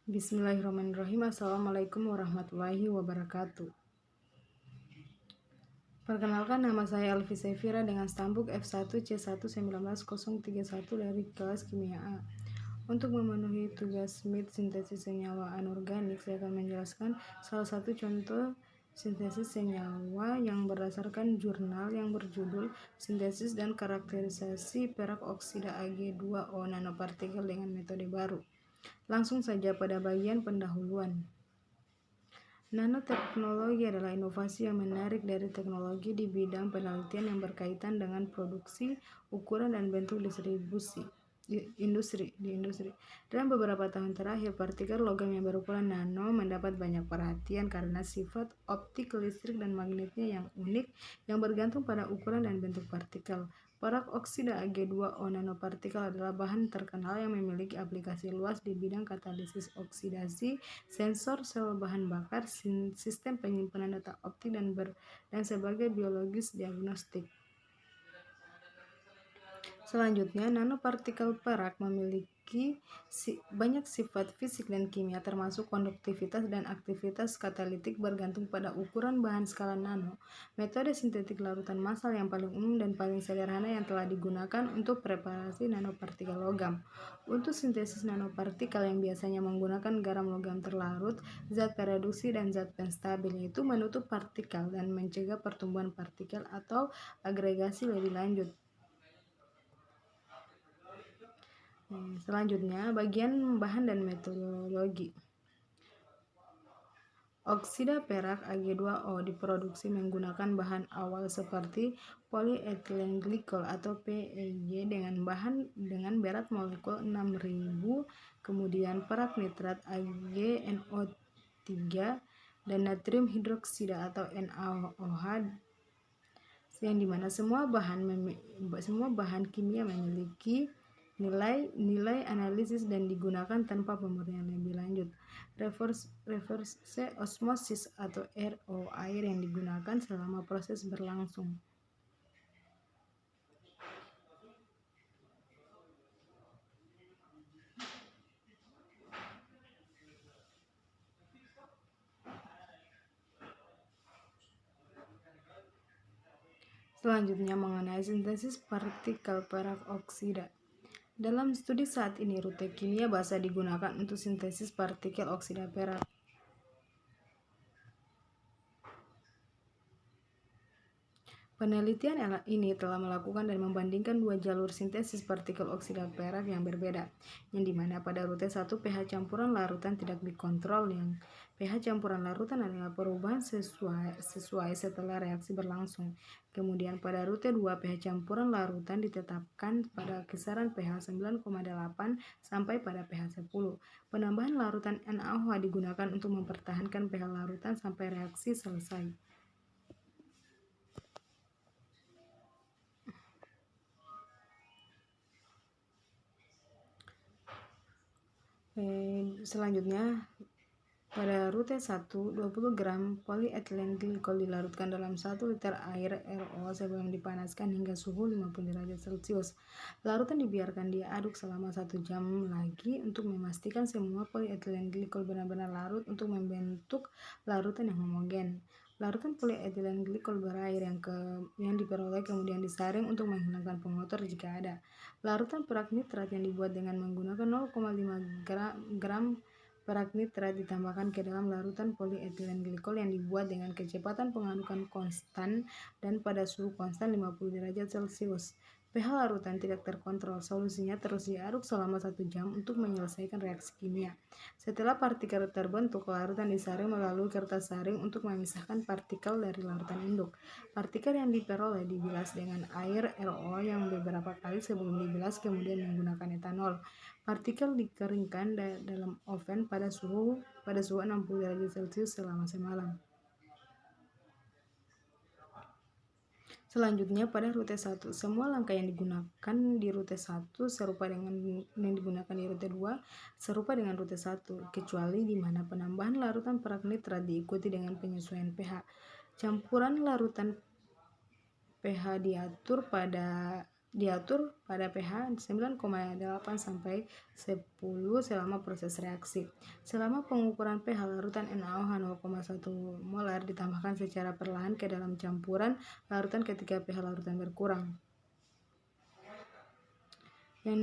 Bismillahirrahmanirrahim. Assalamualaikum warahmatullahi wabarakatuh. Perkenalkan, nama saya Elvi Sefira dengan stambuk F1C1C19031 dari kelas Kimia A. Untuk memenuhi tugas MIT sintesis senyawa anorganik, saya akan menjelaskan salah satu contoh sintesis senyawa yang berdasarkan jurnal yang berjudul Sintesis dan Karakterisasi Perak Oksida Ag2O Nanopartikel dengan Metode Baru. Langsung saja pada bagian pendahuluan. Nanoteknologi adalah inovasi yang menarik dari teknologi di bidang penelitian yang berkaitan dengan produksi, ukuran, dan bentuk distribusi di industri. Dalam beberapa tahun terakhir, partikel logam yang berukuran nano mendapat banyak perhatian karena sifat optik, listrik, dan magnetnya yang unik yang bergantung pada ukuran dan bentuk partikel. Perak oksida Ag2O nanopartikel adalah bahan terkenal yang memiliki aplikasi luas di bidang katalisis oksidasi, sensor sel bahan bakar, sistem penyimpanan data optik, dan sebagai biologis diagnostik. Selanjutnya, nanopartikel perak memiliki banyak sifat fisik dan kimia termasuk konduktivitas dan aktivitas katalitik bergantung pada ukuran bahan skala nano. Metode sintetik larutan massal yang paling umum dan paling sederhana yang telah digunakan untuk preparasi nanopartikel logam. Untuk sintesis nanopartikel yang biasanya menggunakan garam logam terlarut, zat pereduksi, dan zat penstabil, yaitu menutup partikel dan mencegah pertumbuhan partikel atau agregasi lebih lanjut. Selanjutnya, bagian bahan dan metodologi. Oksida perak Ag2O diproduksi menggunakan bahan awal seperti polyethylene glycol atau PEG dengan berat molekul 6000, kemudian perak nitrat AgNO3 dan natrium hidroksida atau NaOH, yang dimana semua bahan kimia memiliki nilai analisis dan digunakan tanpa pemurnian lebih lanjut. Reverse osmosis atau RO air yang digunakan selama proses berlangsung. Selanjutnya, mengenai sintesis partikel perak oksida. Dalam studi saat ini, rute kimia basa digunakan untuk sintesis partikel oksida perak. Penelitian ini telah melakukan dan membandingkan dua jalur sintesis partikel oksida perak yang berbeda, yang dimana pada rute 1 pH campuran larutan tidak dikontrol, yang pH campuran larutan adalah perubahan sesuai setelah reaksi berlangsung. Kemudian pada rute 2 pH campuran larutan ditetapkan pada kisaran pH 9,8 sampai pada pH 10. Penambahan larutan NaOH digunakan untuk mempertahankan pH larutan sampai reaksi selesai. Selanjutnya, pada rute 1, 20 gram polyethylene glycol dilarutkan dalam 1 liter air RO sebelum dipanaskan hingga suhu 50 derajat Celcius. Larutan dibiarkan diaduk selama 1 jam lagi untuk memastikan semua polyethylene glycol benar-benar larut untuk membentuk larutan yang homogen. Larutan polyethylene glycol berair yang diperoleh kemudian disaring untuk menghilangkan pengotor jika ada. Larutan perak nitrat yang dibuat dengan menggunakan 0,5 gram perak nitrat ditambahkan ke dalam larutan polyethylene glycol yang dibuat dengan kecepatan pengadukan konstan dan pada suhu konstan 50 derajat Celcius. pH larutan tidak terkontrol. Solusinya terus diaduk selama 1 jam untuk menyelesaikan reaksi kimia. Setelah partikel terbentuk, larutan disaring melalui kertas saring untuk memisahkan partikel dari larutan induk. Partikel yang diperoleh dibilas dengan air RO yang beberapa kali sebelum dibilas, kemudian menggunakan etanol. Partikel dikeringkan dalam oven pada suhu 60 derajat Celcius selama semalam. Selanjutnya, pada rute 1, semua langkah yang digunakan di rute 1 serupa dengan yang digunakan di rute 2, serupa dengan rute 1, kecuali di mana penambahan larutan perak nitrat diikuti dengan penyesuaian pH. Campuran larutan pH diatur pada diatur pada pH 9,8 sampai 10 selama proses reaksi. Selama pengukuran pH larutan NaOH 0,1 molar ditambahkan secara perlahan ke dalam campuran larutan ketika pH larutan berkurang. Dan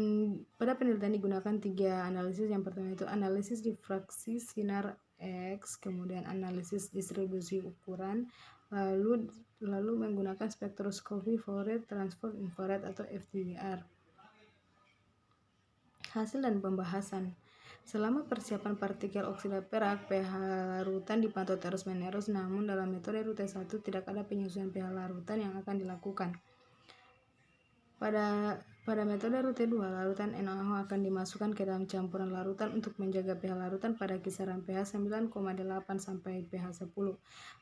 pada penelitian digunakan 3 analisis. Yang pertama itu analisis difraksi sinar X, kemudian analisis distribusi ukuran, lalu menggunakan spektroskopi Fourier transform infrared atau FTIR. Hasil dan pembahasan. Selama persiapan partikel oksida perak, pH larutan dipantau terus-menerus, namun dalam metode rute 1 tidak ada penyesuaian pH larutan yang akan dilakukan. Pada metode rute 2, larutan NaOH akan dimasukkan ke dalam campuran larutan untuk menjaga pH larutan pada kisaran pH 9,8 sampai pH 10.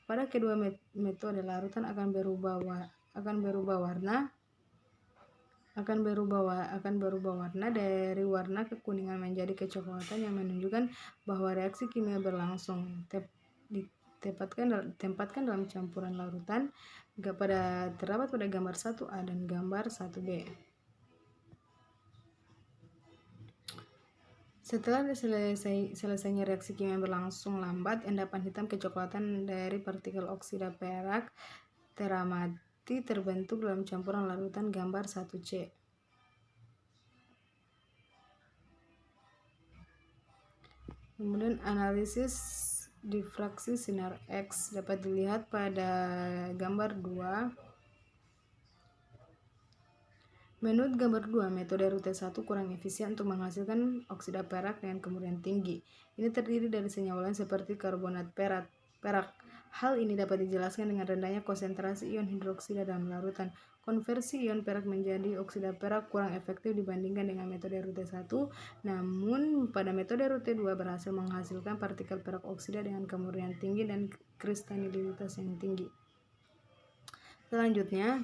Pada kedua metode, larutan akan berubah warna dari warna kekuningan menjadi kecoklatan yang menunjukkan bahwa reaksi kimia berlangsung. Tempatkan dalam campuran larutan terdapat pada gambar 1A dan gambar 1B. Setelah selesainya reaksi kimia berlangsung lambat, endapan hitam kecoklatan dari partikel oksida perak teramati terbentuk dalam campuran larutan gambar 1C. Kemudian analisis difraksi sinar X dapat dilihat pada gambar 2. Menurut gambar 2, metode rute 1 kurang efisien untuk menghasilkan oksida perak dengan kemurnian tinggi. Ini terdiri dari senyawa lain seperti karbonat perak. Hal ini dapat dijelaskan dengan rendahnya konsentrasi ion hidroksida dalam larutan. Konversi ion perak menjadi oksida perak kurang efektif dibandingkan dengan metode rute 1, namun pada metode rute 2 berhasil menghasilkan partikel perak oksida dengan kemurnian tinggi dan kristalinitas yang tinggi. Selanjutnya,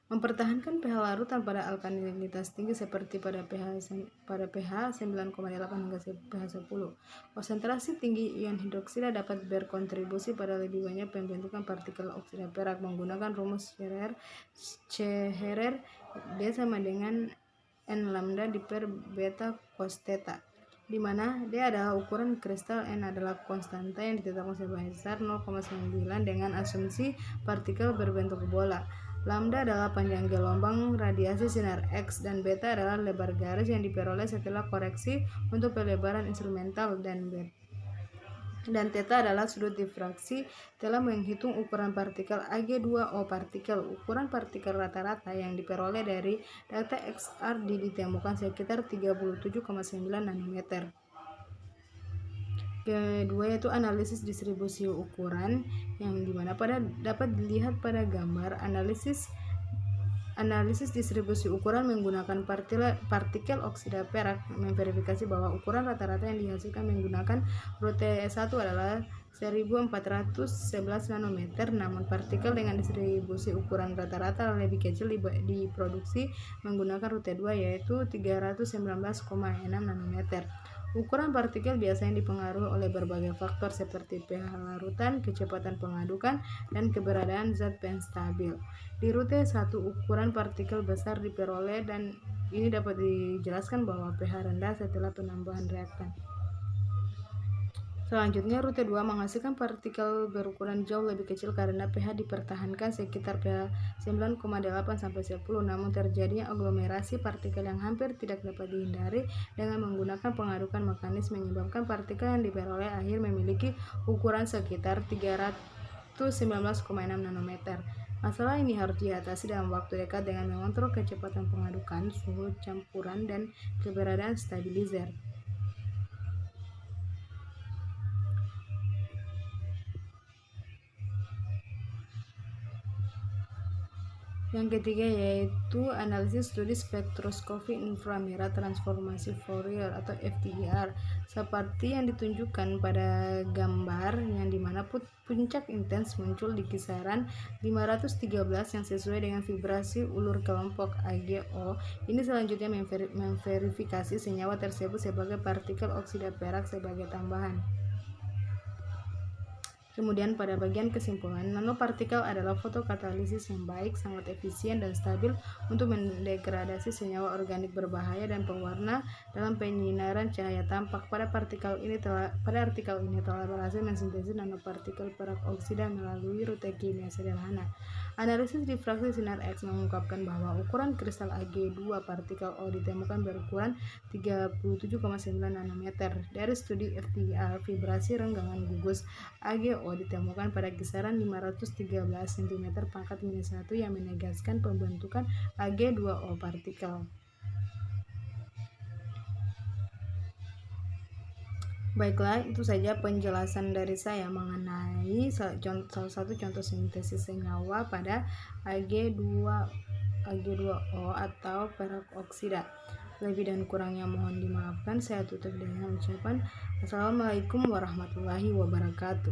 mempertahankan pH larutan pada alkalinitas tinggi seperti pada pH 9,8 hingga pH 10. Konsentrasi tinggi ion hidroksida dapat berkontribusi pada lebih banyak pembentukan partikel oksida perak menggunakan rumus Chererer D sama dengan N lambda per beta cos theta, di mana D adalah ukuran kristal, N adalah konstanta yang ditetapkan sebesar 0,9 dengan asumsi partikel berbentuk bola. Lambda adalah panjang gelombang radiasi sinar X dan beta adalah lebar garis yang diperoleh setelah koreksi untuk pelebaran instrumental, dan theta adalah sudut difraksi. Telah menghitung ukuran partikel Ag2O partikel. Ukuran partikel rata-rata yang diperoleh dari data XRD ditemukan sekitar 37,9 nanometer. Kedua yaitu analisis distribusi ukuran, yang dimana dapat dilihat pada gambar. Analisis distribusi ukuran menggunakan partikel oksida perak memverifikasi bahwa ukuran rata-rata yang dihasilkan menggunakan rute 1 adalah 1411 nanometer, namun partikel dengan distribusi ukuran rata-rata lebih kecil diproduksi menggunakan rute 2 yaitu 319,6 nanometer. Ukuran partikel biasanya dipengaruhi oleh berbagai faktor seperti pH larutan, kecepatan pengadukan, dan keberadaan zat penstabil. Di rute 1, ukuran partikel besar diperoleh dan ini dapat dijelaskan bahwa pH rendah setelah penambahan reaktan. Selanjutnya, rute 2 menghasilkan partikel berukuran jauh lebih kecil karena pH dipertahankan sekitar pH 9,8 sampai 10, namun terjadinya aglomerasi partikel yang hampir tidak dapat dihindari dengan menggunakan pengadukan mekanis menyebabkan partikel yang diperoleh akhir memiliki ukuran sekitar 319,6 nanometer. Masalah ini harus diatasi dalam waktu dekat dengan mengontrol kecepatan pengadukan, suhu campuran, dan keberadaan stabilizer. Yang ketiga yaitu analisis studi spektroskopi inframerah transformasi Fourier atau FTIR, seperti yang ditunjukkan pada gambar, yang dimana puncak intens muncul di kisaran 513 yang sesuai dengan vibrasi ulur kelompok AGO. Ini selanjutnya memverifikasi senyawa tersebut sebagai partikel oksida perak sebagai tambahan. Kemudian pada bagian kesimpulan, nanopartikel adalah fotokatalisis yang baik, sangat efisien dan stabil untuk mendegradasi senyawa organik berbahaya dan pewarna dalam penyinaran cahaya tampak. Pada artikel ini telah berhasil mensintesis nanopartikel perak oksida melalui rute kimia sederhana. Analisis difraksi sinar X mengungkapkan bahwa ukuran kristal Ag2 partikel O ditemukan berukuran 37,9 nanometer. Dari studi FTIR vibrasi renggangan gugus, AgO ditemukan pada kisaran 513 cm pangkat minus 1 yang menegaskan pembentukan Ag2O partikel. Baiklah, itu saja penjelasan dari saya mengenai salah satu contoh sintesis senyawa pada Ag2O atau perak oksida. Lebih dan kurangnya mohon dimaafkan. Saya tutup dengan ucapan Assalamualaikum warahmatullahi wabarakatuh.